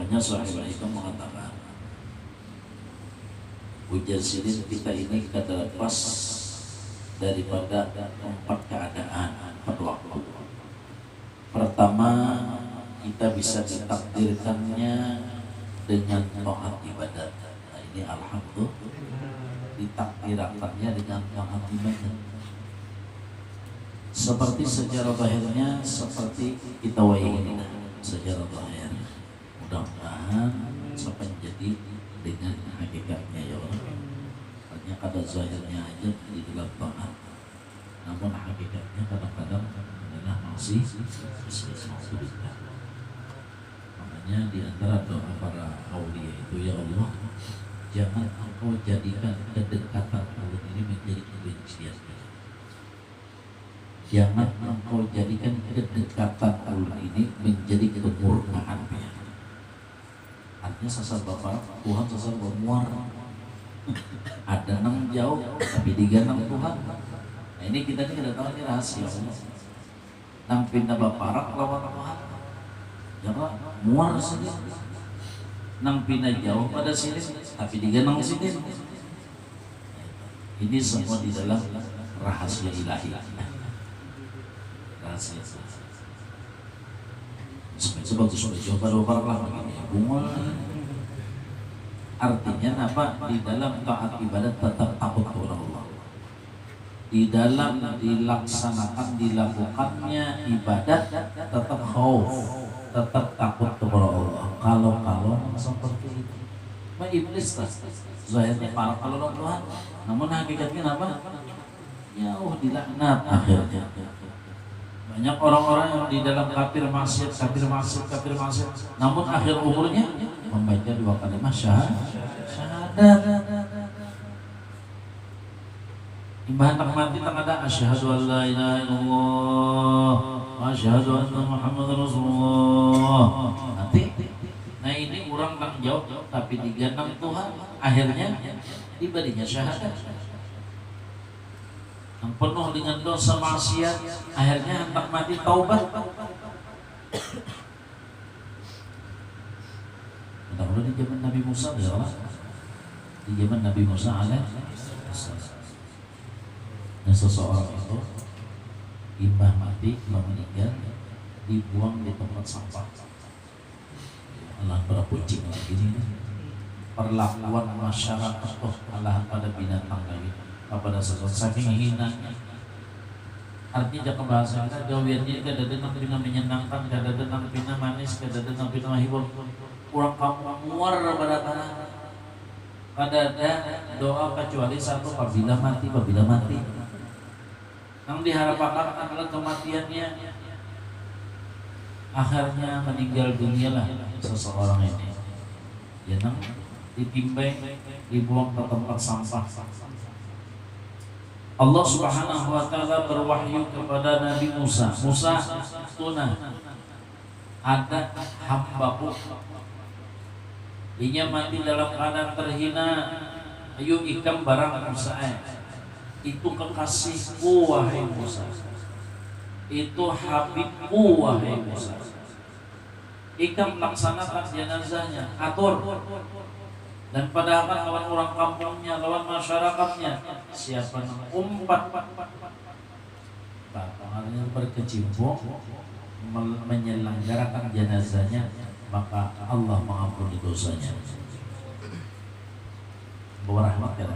Makanya sahabat itu mengatakan, ujar sidin kita ini kita lepas daripada 4 keadaan pada waktu. Pertama, kita bisa ditakdirkannya dengan taat ibadat. Nah, ini alhamdulillah ditakdirkannya dengan taat ibadat. Seperti sejarah zahirnya seperti kita ini sejarah zahir. Mudah-mudahan sampai jadi dengan hakikatnya ya Allah. Hanya kada zahirnya aja di dalam taat, namun hakikatnya kadang-kadang adalah masih tidak. Makanya di antara doa para aulia itu, ya Allah, jangan engkau jadikan kedekatan Allah ini menjadi kebencian. Jangan engkau jadikan kedekatan Allah ini menjadi kemurkaan. Artinya sasar Bapak Tuhan sasar bermuar. Ada nang jauh tapi diganang Tuhan. Nah ini kita tidak tahu, ini rahasia Allah. Nang pindah baparak lawan Tuhan. Jangan muar sini. Nang pindah jauh pada sini tapi diganang sini. Ini semua di dalam rahasia ilahi. Rahasia. Sebagus jauh pada baparak lah begini. Bunga. Artinya apa? Di dalam taat ibadat tetap takut kepada Allah. Di dalam dilakukannya ibadat tetap khauf, tetap takut kepada Allah. Kalau seperti itu, mah iblis lah. Zahirnya parah kalau Tuhan, namun hakikatnya apa? Jauh dilaknat akhirnya. Banyak orang-orang yang di dalam kafir maksiat, namun akhir umurnya membaca 2 kalimat syahadat. Imbah tak mati tak ada asyhadu an la ilaha illallah wa asyhadu anna Muhammadar Rasulullah. Nanti, nah ini orang tak jauh tapi diganang Tuhan, akhirnya diberinya syahadat. Yang penuh dengan dosa maksiat, akhirnya tak mati taubat. Dahulu di zaman Nabi Musa, di zaman Nabi Musa dan seseorang itu imbah mati, meninggal, dibuang di tempat sampah. Allah berpucing lagi ini. Perlakuan masyarakat Allah pada binatang lagi, kepada sesuatu saking hinanya. Artinya jangan bahasa kita gawiannya kadang-kadang pina menyenangkan, kadang-kadang pina manis, kadang-kadang pina menghibur. Kurang kamu muar pada tanah. Kada ada doa kecuali satu, apabila mati. Yang diharapkan adalah kematiannya. Akhirnya meninggal dunia lah seseorang ini. Ya nang ditimbang, dibuang ke tempat sampah. Allah Subhanahu wa taala berwahyu kepada Nabi Musa. Musa, tunah ada hambaku. Dia mati dalam keadaan terhina. Ayo ikam barang Musa. Itu kekasihku wahai Musa. Itu habibku wahai Musa. Ikam laksanakan jenazahnya, atur. Dan pada akan lawan orang kampungnya, lawan masyarakatnya. Siapa yang umpat bapaknya berkecimpung menyelenggarakan jenazahnya, maka Allah mengampuni dosanya. Bawa rahmat ya.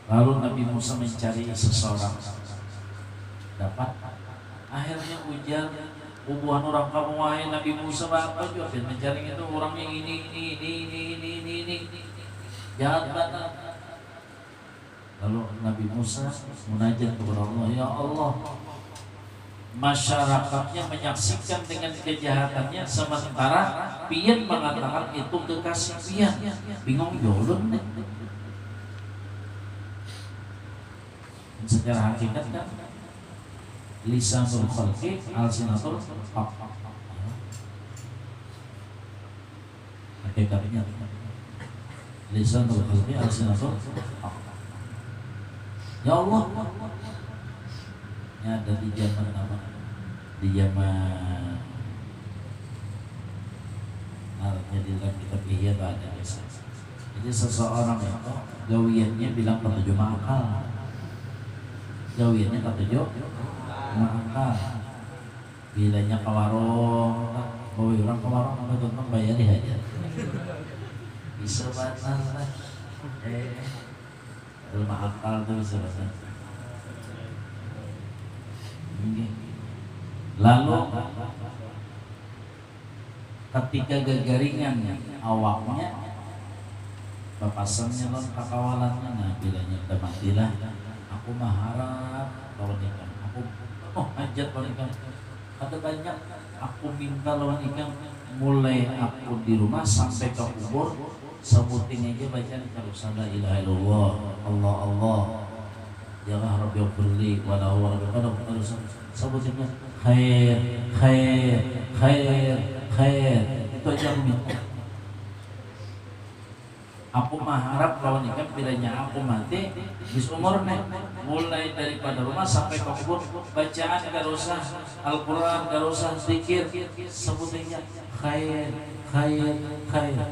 Lalu Nabi Musa mencari seseorang, dapat. Akhirnya ujar hubungan orang kamu wahai Nabi Musa, apa juga mencari itu orang yang ini jahat banget. Lalu Nabi Musa munajat kepada Allah, ya Allah, masyarakatnya menyaksikan dengan kejahatannya, sementara pian mengatakan itu kekasih pian. Bingung jolon deh. Secara hakikat kan lisanul khalqi alsinatul haq. Hakikatnya lisanul khalqi alsinatul haq. Ya Allah, ini ada di zaman apa? Di di zaman di dalam kitab Ihya ada kisah. Jadi seseorang itu gawiannya bilang ketujuh akal, gawiannya ketujuh akal. Bilanya ke warung, bawa orang ke warung, apa tuh bayar aja. Bisa banget, belum akal tuh bisa banget. Lalu ketika gagaringan awaknya papasannya non kakawalannya, nah bilanya udah matilah, aku mah harap lawan ikan, aku hajat lawan ikan, ada banyak aku minta lawan ikan, mulai aku di rumah sampai ke kubur sebutin aja bacaan terus la ilaha illallah, Allah Allah ya Rabbi firli wa la wa rabbi terus sebutinnya khair khair khair khair, itu aja aku minta. Aku mah harap lawan ikan bilanya aku mati bis umurnya mulai daripada rumah sampai ke kubur bacaan gak usah, Al-Quran gak usah, zikir sebutinnya khair khair khair.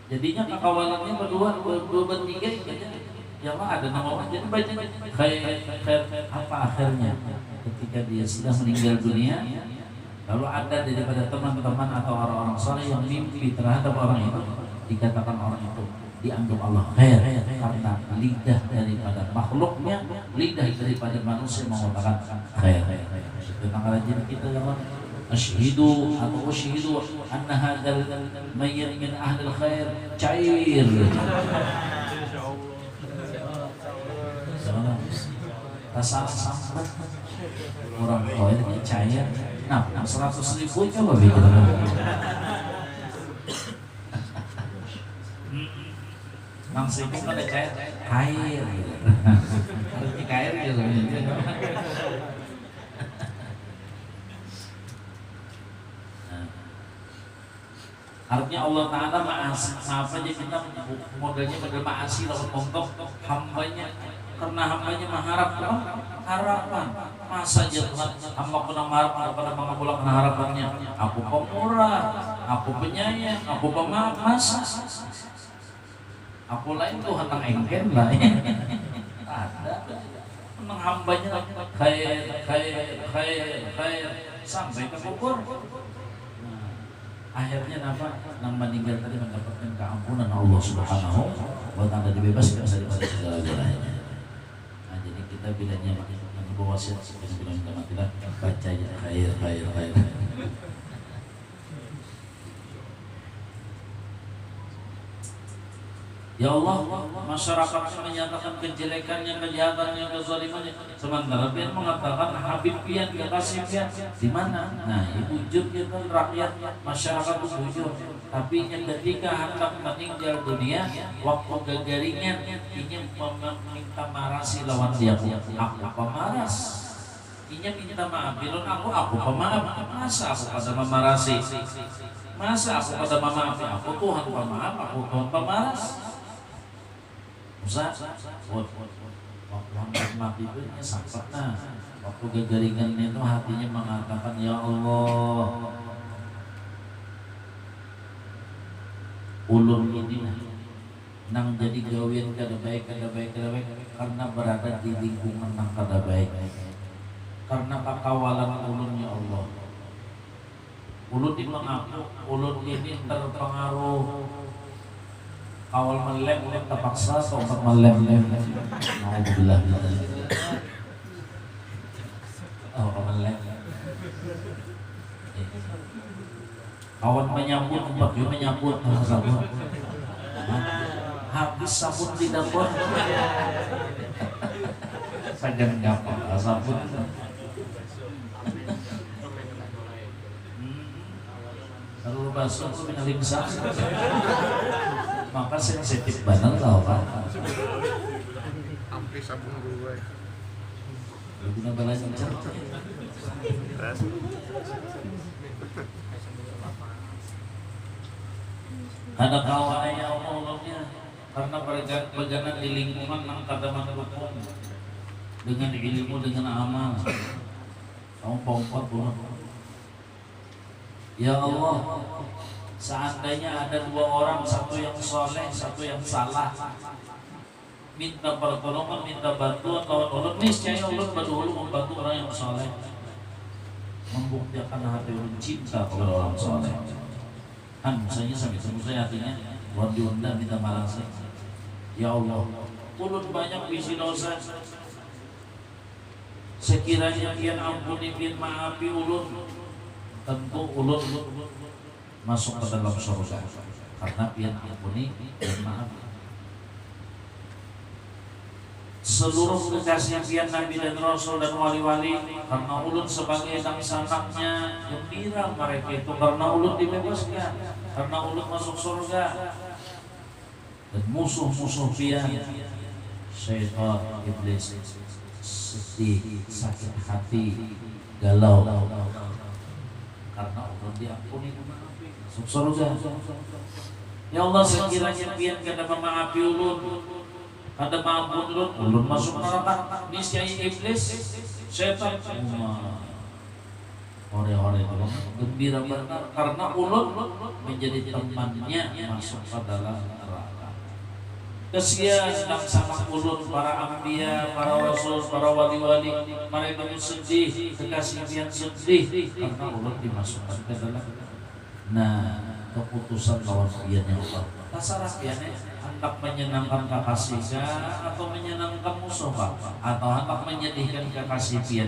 Jadinya kekawalannya berdua bertiga ya Allah ada nama Allah, jadi baca khair apa akhirnya ketika dia sudah meninggal dunia, lalu ada daripada teman-teman atau orang-orang soleh yang mimpi terhadap orang itu, dikatakan orang itu dianggap Allah khair karena lidah daripada makhluknya, lidah daripada manusia mengatakan khair. Tentang rajin kita ya Allah, asyhidu atau asyhidu anna hadzal mayyit min ahlil khair cair. Rasa sambat orang khairnya cair. Nah, 100.000 coba bikin. Langsung itu ada cair, cair. Harusnya cair gitu. Artinya Allah Ta'ala maaf aja kita modelnya model maasi lawan mongkok hambanya, karena hambanya mengharap harapan. Masa aja Tuhan hamba pernah mengharap kepada mengabulkan harapannya, aku pemurah, aku penyayang, aku pemaaf, masa aku lain Tuhan yang engken lah ya. Ada menang hambanya khair khair khair khair sampai ke kubur. Akhirnya nang meninggal tadi mendapatkan keampunan Allah Subhanahu wa Ta'ala, dibebaskan dari segala-galanya. Nah, jadi kita bilanya membawa wasiat seperti bilang kita matilah baca aja khair khair khair. Ya Allah, masyarakat menyatakan kejelekannya, kejahatannya, kezalimannya, sementara dia mengatakan Habib pian, kekasih pian. Di mana? Nah, wujud kita rakyat masyarakat itu wujud. Tapi ketika hendak meninggal dunia, waktu gagaringan ingin meminta marasi lawan dia, aku pemaras. Ingin minta maaf, bilang aku pemaaf. Masa aku pada memarasi? Masa aku pada memaaf? Aku Tuhan pemaaf, aku Tuhan pemaras. Musa, waktu hampir mati itu sampai waktu gagaringannya itu hatinya mengatakan ya Allah, ulun ini nang jadi gawian kada baik karena berada di lingkungan nang kada baik, karena kakawalan ulun ya Allah. Ulun ini mengaku ulun ini terpengaruh awal melem terpaksa sobat melem. Alhamdulillah. Melem. Kawan menyambut, tempat juga menyambut sabun. Habis sabun di dapur. Sajan ngapa sabun. Kalau basuh itu menyelingsang. Maka sensitif banget tau Pak. Hampir sabun gue. Guna balanya cerita. Ada kawan yang Allahnya karena berjalan di lingkungan yang kada mendukung, dengan ilmu, dengan amal. Kamu pompat bunuh. Ya Allah, seandainya ada dua orang, satu yang soleh, satu yang salah, minta pertolongan, minta bantuan lawan ulun, niscaya ulun berdulu membantu orang yang soleh, membuktikan hati ulun cinta kepada orang soleh. Kan misalnya sampai saya hatinya buat diundang minta malas. Ya Allah, ulun banyak bisi dosa, sekiranya pian ampuni, pian maafi ulun, tentu ulun masuk ke dalam surga karena pian ampuni dan maafi. Seluruh kekasih pian Nabi dan Rasul dan wali-wali, karena ulun sebagai anaknya gembira mereka itu, karena ulun dibebaskan, karena ulun masuk surga. Dan musuh-musuh pian, syaitan, iblis, sedih, sakit hati, galau, karena ulun diampuni masuk surga. Ya Allah, sekiranya pian kada memaafi ulun, kada maampun ulun masuk neraka, niscaya iblis, syaitan ore-ore gembira benar karena ulun menjadi temannya masuk ke dalam neraka. Kesian sama ulun para anbiya, para rasul, para wali-wali, mereka sedih, kekasih pian sedih karena ulun dimasukkan ke dalam. Nah, keputusan lawan pian yang Allah. Kasarah piannya hendak menyenangkan kekasih atau menyenangkan musuh, atau hendak menyedihkan kekasih pian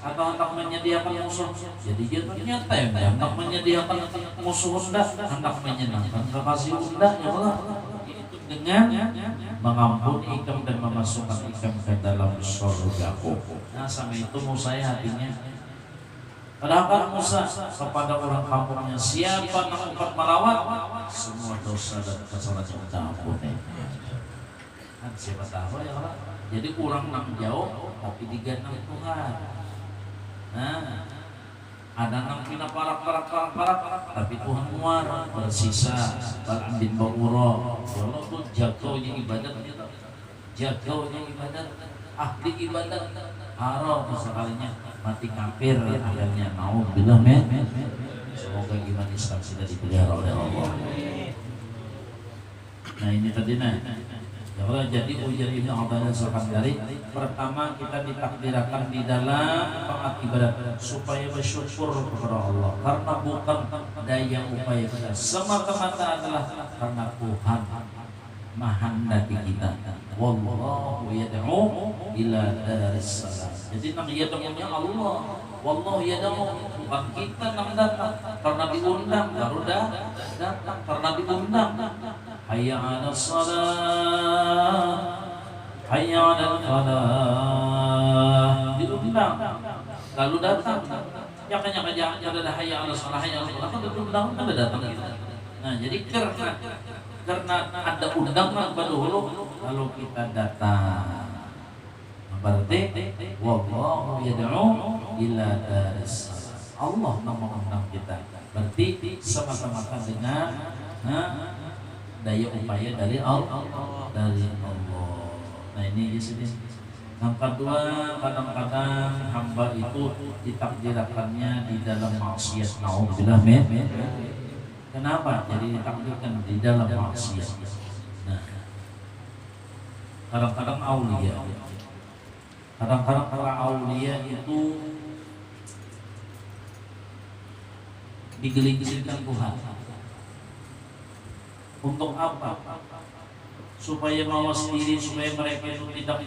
atau hendak menyediakan musuh. Jadi dia ternyata hendak menyediakan musuh unda, hendak menyenangkan kekasih unda, ya Allah, dengan mengampuni ikam dan memasukkan ikam ke dalam surgaku. Nah, sama itu Musa hatinya. Katakan Musa kepada orang kampungnya, siapa yang dapat melawat, semua dosa dan kesalahan kita ampuni. Kan siapa tahu ya Allah. Jadi kurang nang jauh tapi diganang Tuhan. Nah, ada nang pina parak tapi Tuhan muar bersisa Balaam bin Ba'ura. Ya Allah tuh jagaunya ibadat, jagaunya ibadat, ahli ibadat, haram sekalinya mati kafir akhirnya. Nauzubillah min. Semoga iman Islam sudah dipelihara oleh Allah. Nah ini tadi ya Allah, jadi ujar Ibnu Abbas Al-Handari, pertama kita ditakdirkan di dalam pengakibat supaya bersyukur kepada Allah, karena bukan daya upaya kita, semata-mata adalah karena Tuhan menghendaki kita. Wallahu yad'u ila daris salam. Jadi nang yad'unya Allah, wallahu yad'u, bukan kita nang datang karena diundang baru datang, karena diundang. Hayya 'alas shalah, hayya 'alal falah, diundang lalu datang. Jangan ada hayya 'alas shalah, hayya 'alal falah, kan diundang kan datang kita. Nah, jadi karena ada undangan pada dulu lalu kita datang. Berarti wallahu yad'u ila daris salam. Allah mengundang kita. Berarti semata-mata dengan daya upaya dari Allah, Nah ini di sini. Yang kedua, kadang-kadang hamba itu ditakdirkannya di dalam maksiat. Nauzubillah min. Kenapa? Jadi ditakdirkan di dalam maksiat. Nah, kadang-kadang aulia, kadang-kadang para aulia itu digelincirkan Tuhan. Untuk apa? Supaya mawas diri, supaya mereka itu tidak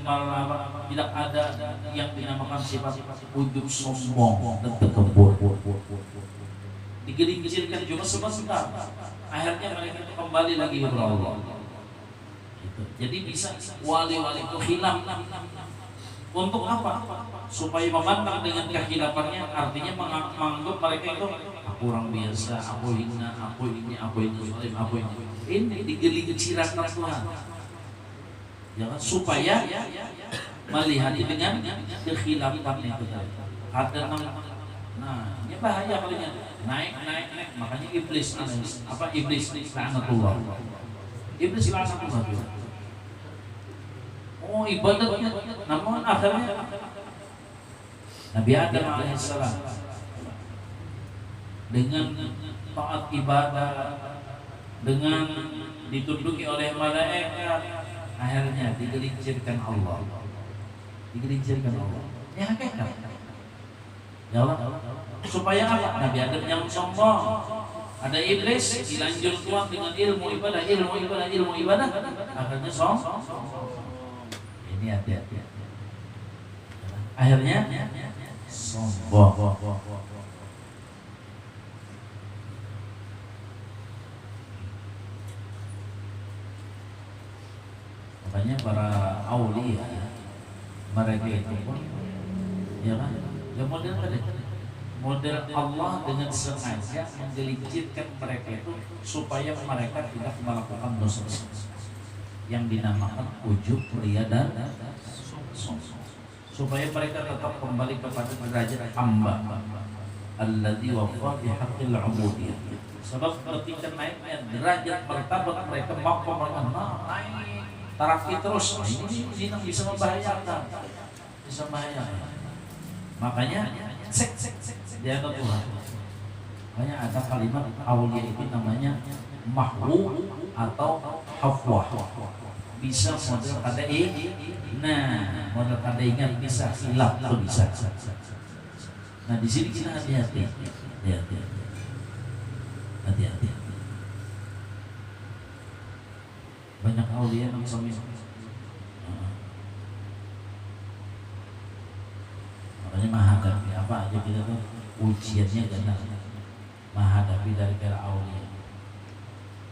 ada yang dinamakan sifat ujub, sombong dan takabur. Digelincirkan cuma sebentar, akhirnya mereka itu kembali lagi kepada Allah. Jadi bisa wali-wali itu hilang. Untuk apa? Supaya memandang dengan kehilafannya, artinya menganggap mereka itu kurang biasa, aku hina, aku ini, zalim, aku ini. Ini digelincirkan Tuhan. Jangan supaya melihat dengan kekhilafan itu. Ada nah, ini bahaya kalinya. Naik. Makanya iblis laknatullah. Iblis laknatullah. Oh ibadahnya, namun akhirnya Nabi Adam alaihissalam dengan taat ibadah, dengan ditunduki oleh malaikat, akhirnya digelincirkan Allah. Digelincirkan Allah. Ya hakikat. Ya Allah. Supaya apa? Nabi Adam yang sombong. Ada iblis dilanjur tuang dengan ilmu ibadah, akhirnya sombong. Ini hati-hati. Akhirnya sombong. Makanya para aulia mereka itu pun ya kan, ya model Allah dengan sengaja menggelincirkan mereka itu supaya mereka tidak melakukan dosa yang dinamakan ujub, ria dan sombong, supaya mereka tetap kembali kepada derajat hamba alladzi wafa bihaqqil ubudiyah. Sebab ketika naiknya derajat martabat mereka, mampu mereka naik taraki terus, ini bisa membahayakan, makanya dia ke Tuhan. Makanya ada kalimat aulia itu namanya mahwu atau hafwah, bisa model kadai. Nah, model kadai ingat bisa, hilaf itu bisa. Nah di sini kita hati-hati. Banyak aulia yang suami. Makanya menghadapi apa aja kita tuh ujiannya ganas. Menghadapi dari para aulia,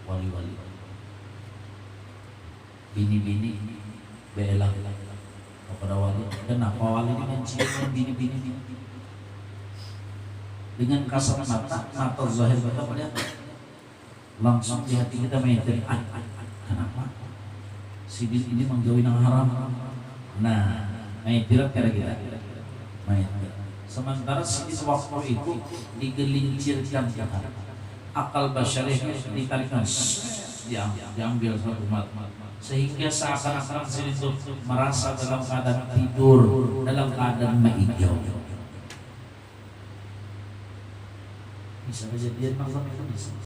wali-wali, bini-bini bela kepada wali. Kenapa wali ini mencium bini-bini dengan kasat mata zahir kita melihat langsung di hati kita maintain. Kenapa si bin ini menjauhi yang haram? Nah, maintirat kira-kira sementara si waktu itu digelincirkan akal basyarihnya ditarikan, diambil satu mata, sehingga seakan-akan si itu merasa dalam keadaan tidur, dalam keadaan maigyao. Bisa kejadian macam itu bisa.